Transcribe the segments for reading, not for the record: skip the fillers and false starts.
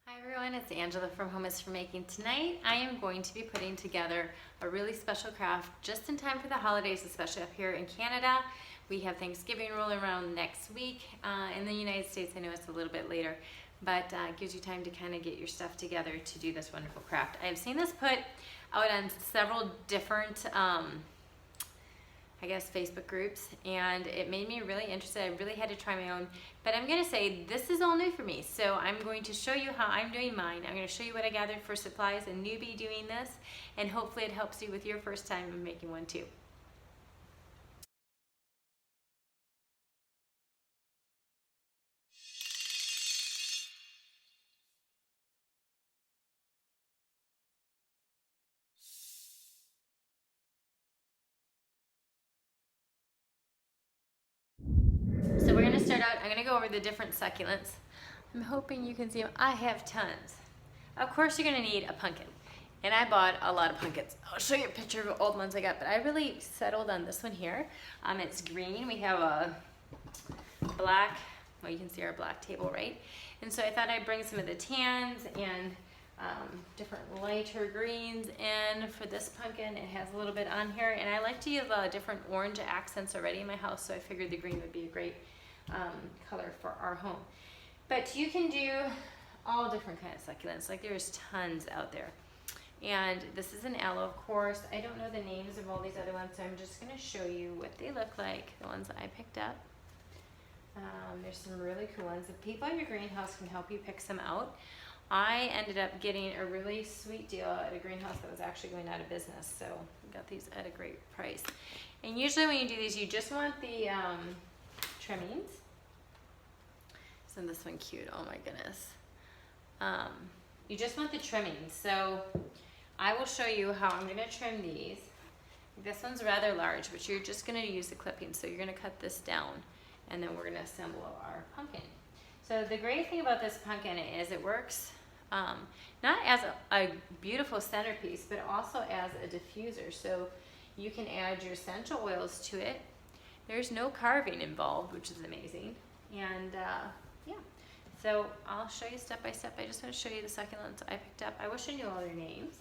Hi everyone, it's Angela from Home is for Making. Tonight I am going to be putting together a really special craft just in time for the holidays, especially up here in Canada. We have Thanksgiving rolling around next week. In the United States, I know it's a little bit later, but it gives you time to kind of get your stuff together to do this wonderful craft. I have seen this put out on several different Facebook groups, and it made me really interested. I really had to try my own, but I'm gonna say this is all new for me. So I'm going to show you how I'm doing mine. I'm gonna show you what I gathered for supplies, a newbie doing this, and hopefully it helps you with your first time of making one too. So we're gonna start out, I'm gonna go over the different succulents. I'm hoping you can see them. I have tons. Of course you're gonna need a pumpkin. And I bought a lot of pumpkins. I'll show you a picture of old ones I got, but I really settled on this one here. It's green. We have a black, well, you can see our black table, right? And so I thought I'd bring some of the tans and different lighter greens in for this pumpkin. It has a little bit on here, and I like to use different orange accents already in my house, so I figured the green would be a great color for our home. But you can do all different kinds of succulents, like there's tons out there. And this is an aloe, of course. I don't know the names of all these other ones, so I'm just gonna show you what they look like, the ones I picked up. There's some really cool ones. The people in your greenhouse can help you pick some out. I ended up getting a really sweet deal at a greenhouse that was actually going out of business, so I got these at a great price. And usually when you do these, you just want the trimmings. Isn't this one cute? Oh my goodness. You just want the trimmings. So I will show you how I'm going to trim these. This one's rather large, but you're just going to use the clippings. So you're going to cut this down, and then we're going to assemble our pumpkin. So the great thing about this pumpkin is it works not as a beautiful centerpiece, but also as a diffuser. So you can add your essential oils to it. There's no carving involved, which is amazing. And yeah, so I'll show you step by step. I just want to show you the succulents I picked up. I wish I knew all their names.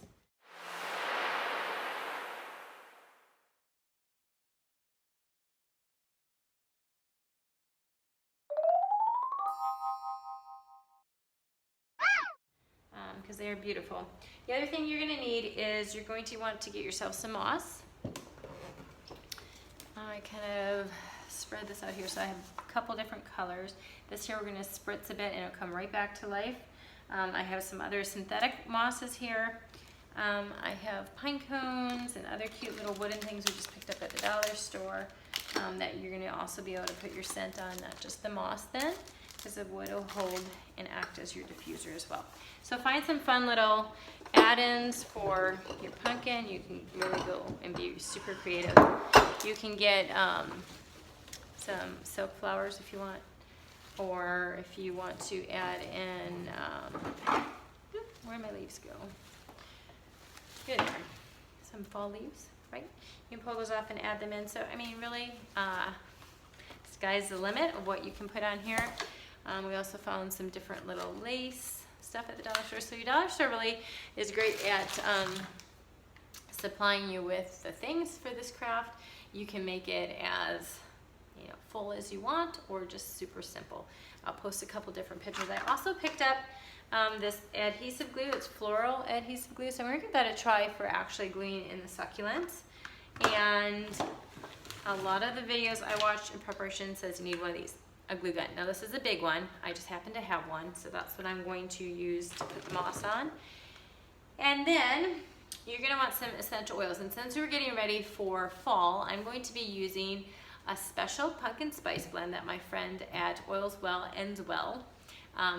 Because they are beautiful. The other thing you're going to need is you're going to want to get yourself some moss. I kind of spread this out here, so I have a couple different colors. This here we're going to spritz a bit and it'll come right back to life. I have some other synthetic mosses here. I have pine cones and other cute little wooden things we just picked up at the dollar store that you're going to also be able to put your scent on, not just the moss then, because the wood will hold and act as your diffuser as well. So find some fun little add-ins for your pumpkin. You can really go and be super creative. You can get some silk flowers if you want, or if you want to add in, where'd my leaves go? Good, some fall leaves, right? You can pull those off and add them in. So, I mean, really, sky's the limit of what you can put on here. We also found some different little lace stuff at the dollar store. So your dollar store really is great at supplying you with the things for this craft. You can make it as full as you want, or just super simple. I'll post a couple different pictures. I also picked up this adhesive glue. It's floral adhesive glue, so I'm gonna give that a try for actually gluing in the succulents. And a lot of the videos I watched in preparation says you need one of these, a glue gun. Now this is a big one. I just happen to have one, so that's what I'm going to use to put the moss on. And then you're gonna want some essential oils. And since we're getting ready for fall, I'm going to be using a special pumpkin spice blend that my friend at Oils Well Ends Well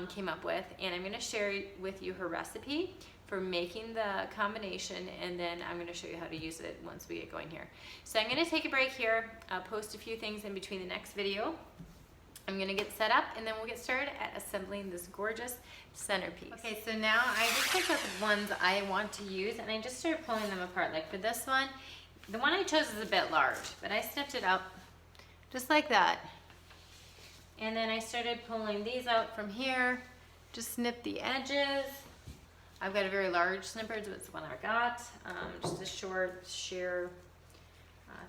came up with, and I'm going to share with you her recipe for making the combination, and then I'm going to show you how to use it once we get going here. So I'm going to take a break here. I'll post a few things in between the next video. I'm going to get set up, and then we'll get started at assembling this gorgeous centerpiece. Okay, so now I just picked out the ones I want to use, and I just started pulling them apart. Like for this one, the one I chose is a bit large, but I snipped it out just like that. And then I started pulling these out from here, just snip the edges. I've got a very large snipper, so it's the one I got. Just a short shear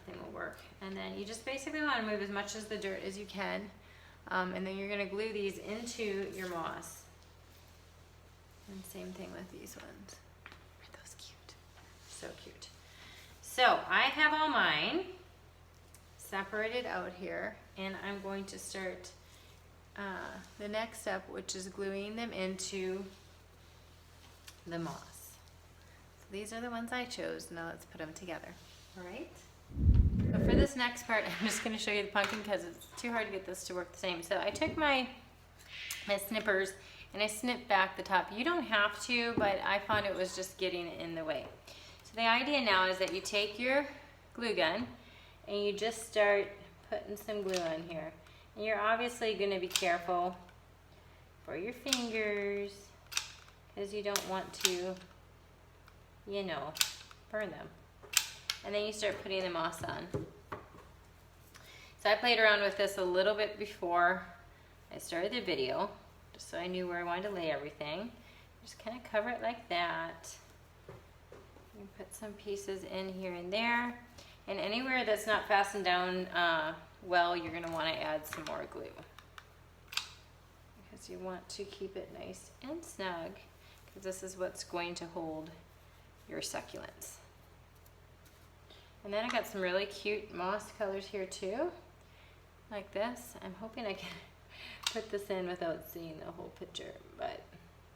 thing will work. And then you just basically want to move as much of the dirt as you can. And then you're going to glue these into your moss. And same thing with these ones. Aren't those cute? So cute. So I have all mine separated out here, and I'm going to start the next step, which is gluing them into the moss. So these are the ones I chose. Now let's put them together. All right. So for this next part, I'm just going to show you the pumpkin because it's too hard to get this to work the same. So I took my snippers and I snipped back the top. You don't have to, but I found it was just getting in the way. So the idea now is that you take your glue gun and you just start putting some glue on here. And you're obviously going to be careful for your fingers because you don't want to, you know, burn them. And then you start putting the moss on. So I played around with this a little bit before I started the video, just so I knew where I wanted to lay everything. Just kind of cover it like that. You put some pieces in here and there. And anywhere that's not fastened down well, you're going to want to add some more glue. Because you want to keep it nice and snug, because this is what's going to hold your succulents. And then I got some really cute moss colors here too, like this. I'm hoping I can put this in without seeing the whole picture, but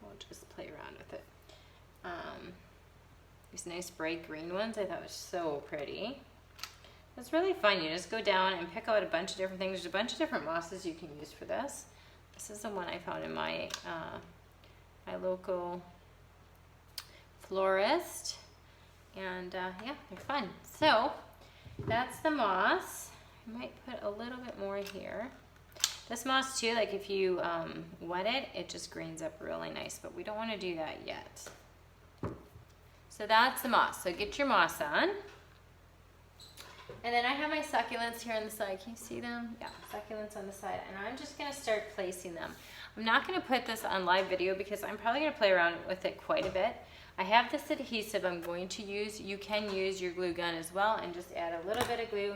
we'll just play around with it. These nice bright green ones I thought was so pretty. It's really fun. You just go down and pick out a bunch of different things. There's a bunch of different mosses you can use for this. This is the one I found in my my local florist. And yeah, they're fun. So that's the moss. I might put a little bit more here. This moss too, like if you wet it, it just greens up really nice, but we don't want to do that yet. So that's the moss. So get your moss on. And then I have my succulents here on the side. Can you see them? Yeah, succulents on the side. And I'm just going to start placing them. I'm not going to put this on live video because I'm probably going to play around with it quite a bit. I have this adhesive I'm going to use. You can use your glue gun as well and just add a little bit of glue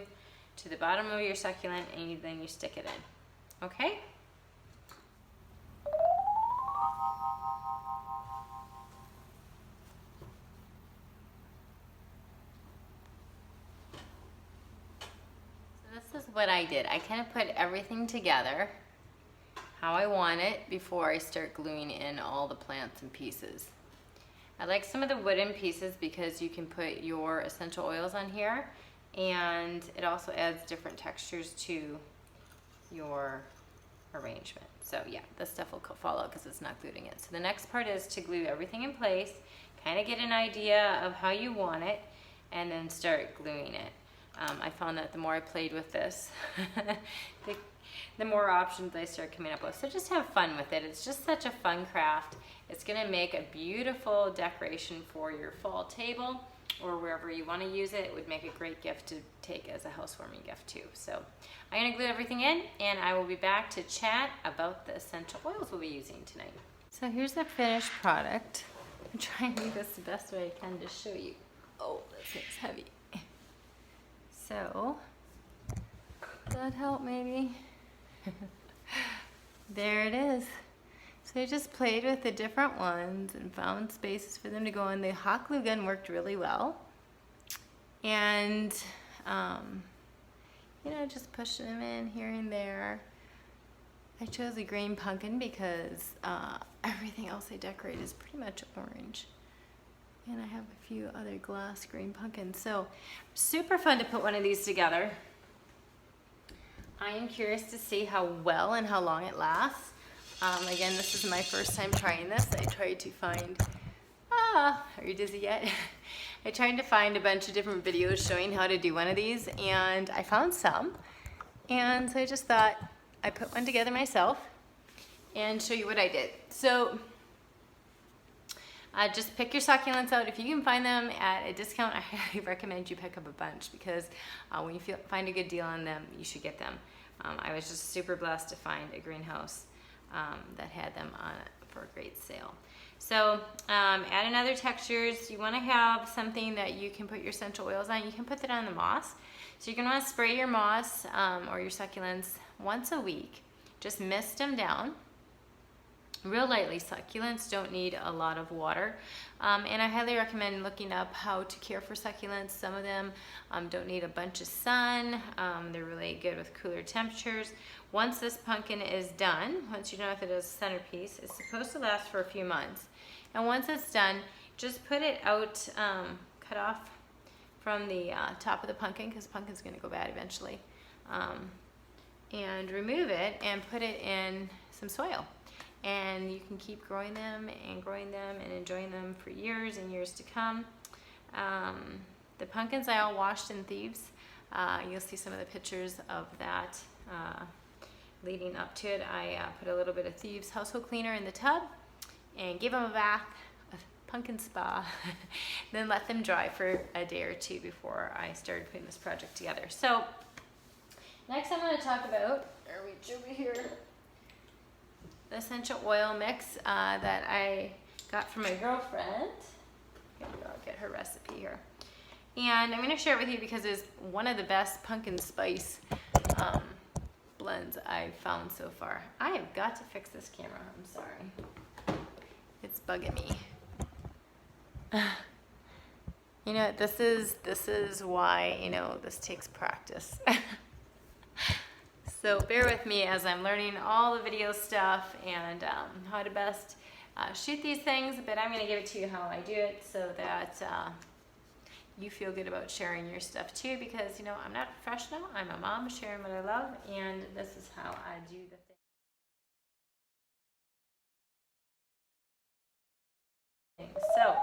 to the bottom of your succulent and then you stick it in. Okay? So this is what I did. I kind of put everything together how I want it before I start gluing in all the plants and pieces. I like some of the wooden pieces because you can put your essential oils on here and it also adds different textures to your arrangement. So yeah, this stuff will fall out because it's not gluing it. So the next part is to glue everything in place, kind of get an idea of how you want it, and then start gluing it. I found that the more I played with this, the more options I start coming up with. So just have fun with it. It's just such a fun craft. It's gonna make a beautiful decoration for your fall table or wherever you wanna use it. It would make a great gift to take as a housewarming gift too. So I'm gonna glue everything in and I will be back to chat about the essential oils we'll be using tonight. So here's the finished product. I'm trying to do this the best way I can to show you. Oh, this thing's heavy. So, does that help maybe? There it is. So I just played with the different ones and found spaces for them to go in. The hot glue gun worked really well. And, you know, just push them in here and there. I chose a green pumpkin because everything else I decorate is pretty much orange. And I have a few other glass green pumpkins. So super fun to put one of these together. I am curious to see how well and how long it lasts. Again, this is my first time trying this. I tried to find, are you dizzy yet? I tried to find a bunch of different videos showing how to do one of these, and I found some. And so I just thought I'd put one together myself and show you what I did. So just pick your succulents out. If you can find them at a discount, I highly recommend you pick up a bunch because when you find a good deal on them, you should get them. I was just super blessed to find a greenhouse that had them for a great sale. So add in other textures. You want to have something that you can put your essential oils on. You can put that on the moss. So you're going to want to spray your moss or your succulents once a week. Just mist them down real lightly. Succulents don't need a lot of water. And I highly recommend looking up how to care for succulents. Some of them don't need a bunch of sun. They're really good with cooler temperatures. Once this pumpkin is done, once you're done with it as a centerpiece, it's supposed to last for a few months. And once it's done, just put it out, cut off from the top of the pumpkin, because the pumpkin's going to go bad eventually. And remove it and put it in some soil. And you can keep growing them and enjoying them for years and years to come. The pumpkins I all washed in Thieves. You'll see some of the pictures of that leading up to it. I put a little bit of Thieves household cleaner in the tub and gave them a bath, a pumpkin spa, then let them dry for a day or two before I started putting this project together. So next I'm going to talk about, reach over here, the essential oil mix that I got from my girlfriend. Here we go, I'll get her recipe here. And I'm going to share it with you because it's one of the best pumpkin spice blends I've found so far. I have got to fix this camera, I'm sorry. It's bugging me. You know, this is why, you know, this takes practice. So bear with me as I'm learning all the video stuff and how to best shoot these things, but I'm going to give it to you how I do it so that you feel good about sharing your stuff too, because, you know, I'm not a professional, I'm a mom sharing what I love, and this is how I do the thing. So,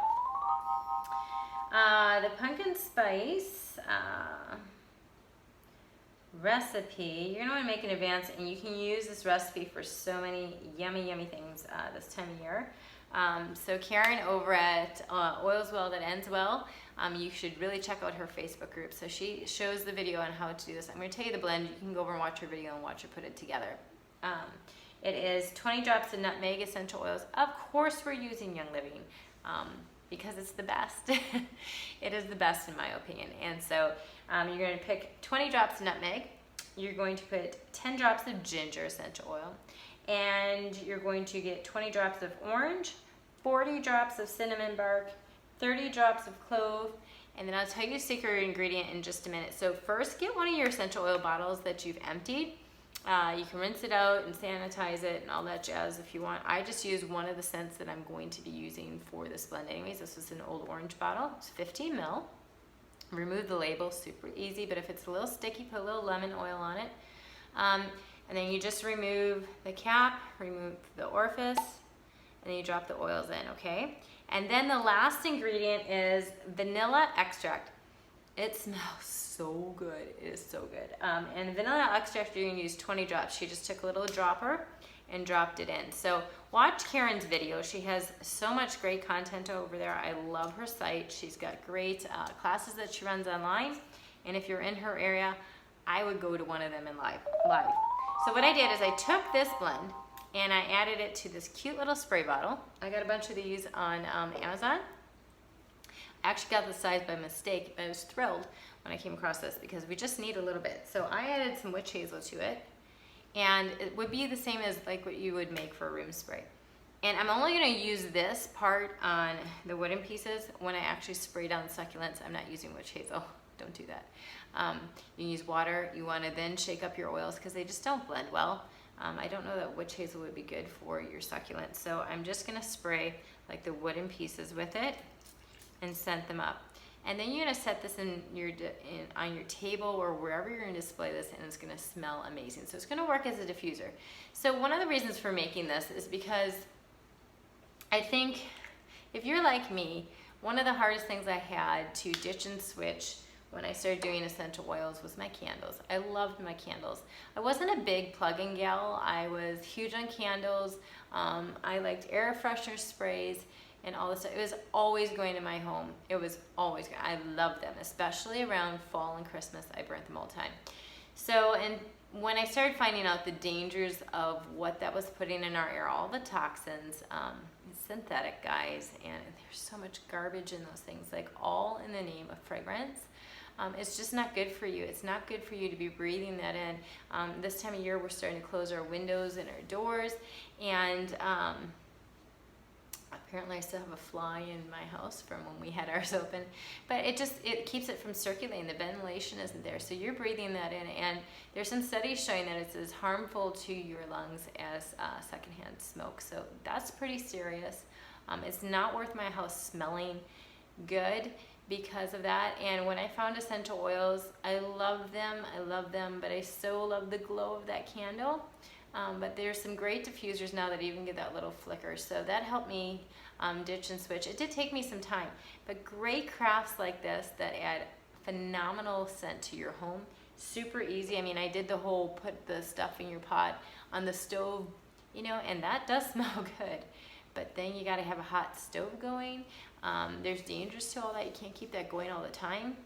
the pumpkin spice recipe, you're going to want to make in advance, and you can use this recipe for so many yummy, yummy things this time of year. So Karen over at Oils Well That Ends Well, you should really check out her Facebook group. So she shows the video on how to do this. I'm going to tell you the blend. You can go over and watch her video and watch her put it together. It is 20 drops of nutmeg essential oils. Of course we're using Young Living because it's the best. It is the best in my opinion. And so you're going to pick 20 drops of nutmeg. You're going to put 10 drops of ginger essential oil. And you're going to get 20 drops of orange, 40 drops of cinnamon bark, 30 drops of clove, and then I'll tell you the secret ingredient in just a minute. So first, get one of your essential oil bottles that you've emptied. You can rinse it out and sanitize it and all that jazz if you want. I just use one of the scents that I'm going to be using for this blend anyways. This is an old orange bottle. It's 15 ml. Remove the label, super easy, but if it's a little sticky, put a little lemon oil on it. And then you just remove the cap, remove the orifice, and then you drop the oils in, okay? And then the last ingredient is vanilla extract. It smells so good, it is so good. And vanilla extract, you're gonna use 20 drops. She just took a little dropper and dropped it in. So watch Karen's video. She has so much great content over there. I love her site. She's got great classes that she runs online. And if you're in her area, I would go to one of them in live. So what I did is I took this blend and I added it to this cute little spray bottle. I got a bunch of these on Amazon. I actually got the size by mistake, but I was thrilled when I came across this because we just need a little bit. So I added some witch hazel to it, and it would be the same as like what you would make for a room spray. And I'm only going to use this part on the wooden pieces. When I actually spray down succulents, I'm not using witch hazel. Don't do that. You use water. You want to then shake up your oils because they just don't blend well. I don't know that witch hazel would be good for your succulents. So I'm just going to spray like the wooden pieces with it and scent them up. And then you're going to set this on your table or wherever you're going to display this, and it's going to smell amazing. So it's going to work as a diffuser. So one of the reasons for making this is because I think if you're like me, one of the hardest things I had to ditch and switch when I started doing essential oils was my candles. I loved my candles. I wasn't a big plug-in gal. I was huge on candles. I liked air freshener sprays and all this stuff. It was always going to my home. It was always going. I loved them, especially around fall and Christmas. I burnt them all the time. So, and when I started finding out the dangers of what that was putting in our air, all the toxins, it's synthetic, guys, and there's so much garbage in those things, like all in the name of fragrance. It's just not good for you. It's not good for you to be breathing that in. This time of year, we're starting to close our windows and our doors, and apparently I still have a fly in my house from when we had ours open, but it keeps it from circulating. The ventilation isn't there, so you're breathing that in, and there's some studies showing that it's as harmful to your lungs as secondhand smoke, so that's pretty serious. It's not worth my house smelling good because of that. And when I found essential oils, I love them, but I so love the glow of that candle. But there's some great diffusers now that even get that little flicker, so that helped me ditch and switch. It did take me some time, but great crafts like this that add phenomenal scent to your home. Super easy. I mean, I did the whole put the stuff in your pot on the stove, you know, and that does smell good, but then you got to have a hot stove going. There's dangers to all that. You can't keep that going all the time.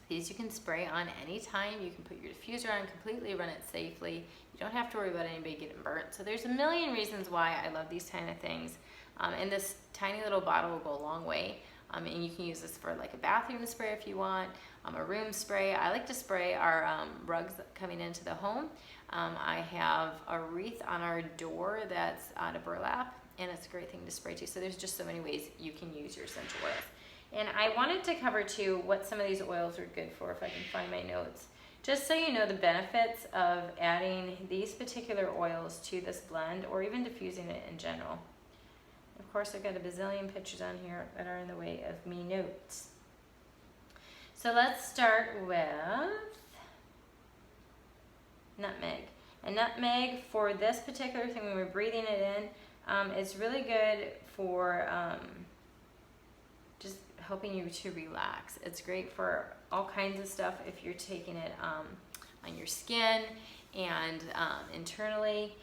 These you can spray on anytime. You can put your diffuser on completely, run it safely. You don't have to worry about anybody getting burnt. So there's a million reasons why I love these kind of things. And this tiny little bottle will go a long way. And you can use this for like a bathroom spray if you want, a room spray. I like to spray our rugs coming into the home. I have a wreath on our door that's out of burlap, and it's a great thing to spray too. So there's just so many ways you can use your essential oils. And I wanted to cover too what some of these oils are good for, if I can find my notes. Just so you know the benefits of adding these particular oils to this blend, or even diffusing it in general. Of course, I've got a bazillion pictures on here that are in the way of me notes. So let's start with nutmeg. And nutmeg, for this particular thing, when we're breathing it in, it's really good for just helping you to relax. It's great for all kinds of stuff if you're taking it on your skin and internally,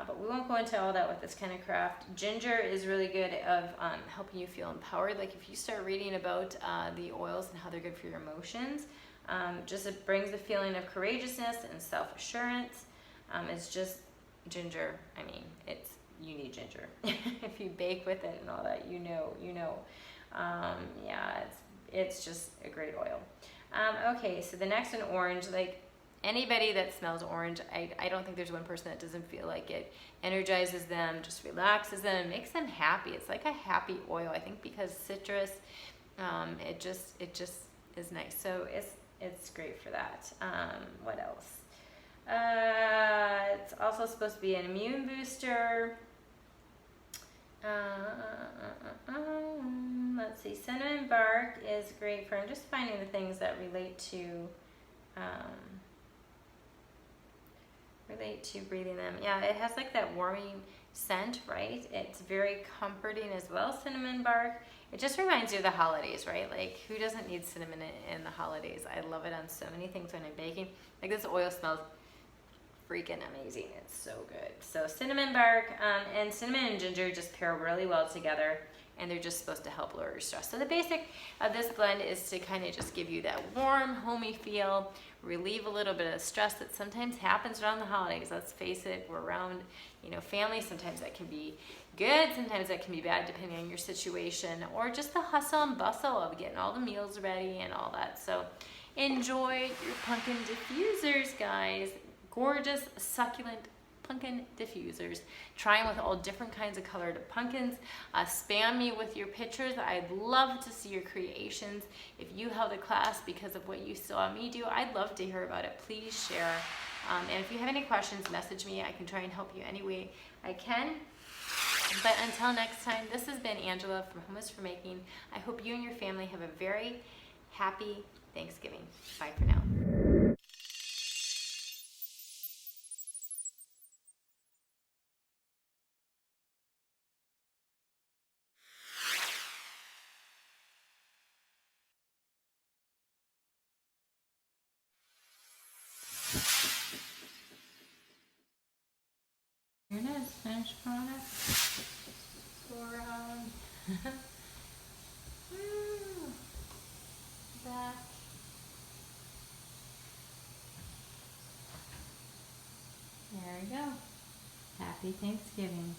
but we won't go into all that with this kind of craft. Ginger is really good of helping you feel empowered. Like if you start reading about the oils and how they're good for your emotions, just it brings the feeling of courageousness and self-assurance. It's just ginger. I mean, you need ginger. If you bake with it and all that, you know. Yeah, it's just a great oil. Okay, so the next one, orange. Like anybody that smells orange, I don't think there's one person that doesn't feel like it energizes them, just relaxes them, makes them happy. It's like a happy oil, I think, because citrus, it just is nice. So it's great for that. What else? It's also supposed to be an immune booster. Let's see, cinnamon bark is great for, I'm just finding the things that relate to breathing them. Yeah, it has like that warming scent, right? It's very comforting as well, cinnamon bark. It just reminds you of the holidays, right? Like who doesn't need cinnamon in the holidays? I love it on so many things when I'm baking. Like this oil smells freaking amazing. It's so good. So cinnamon bark and cinnamon and ginger just pair really well together, and they're just supposed to help lower your stress. So the basic of this blend is to kind of just give you that warm, homey feel, relieve a little bit of stress that sometimes happens around the holidays. Let's face it, we're around, family. Sometimes that can be good, sometimes that can be bad depending on your situation, or just the hustle and bustle of getting all the meals ready and all that. So enjoy your pumpkin diffusers, guys. Gorgeous, succulent pumpkin diffusers. Try them with all different kinds of colored pumpkins. Spam me with your pictures. I'd love to see your creations. If you held a class because of what you saw me do, I'd love to hear about it. Please share. And if you have any questions, message me. I can try and help you any way I can. But until next time, this has been Angela from Home is for Making. I hope you and your family have a very happy Thanksgiving. Bye for now. Here it is, finished product. Go around. Back. There you go. Happy Thanksgiving.